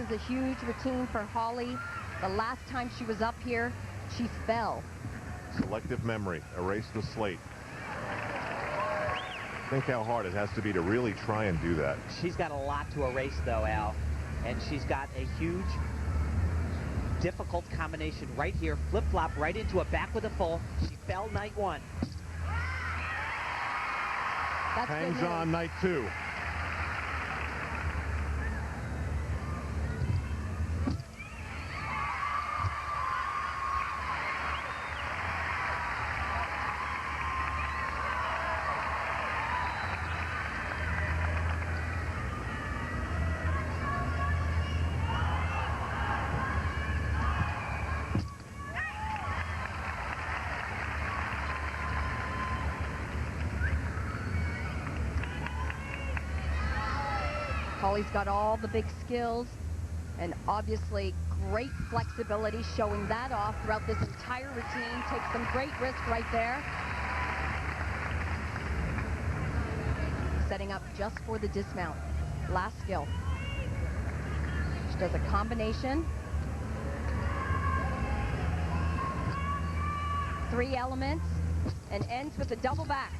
is a huge routine for Hollie. The last time she was up here, she fell. Selective memory. Erase the slate. Think how hard it has to be to really try and do that. She's got a lot to erase, though, Al. And she's got a huge, difficult combination right here. Flip-flop right into a back with a full. She fell night one. That's hangs on night two. Hollie's got all the big skills and obviously great flexibility, showing that off throughout this entire routine. Takes some great risk right there. Setting up just for the dismount. Last skill. She does a combination. 3 elements and ends with a double back.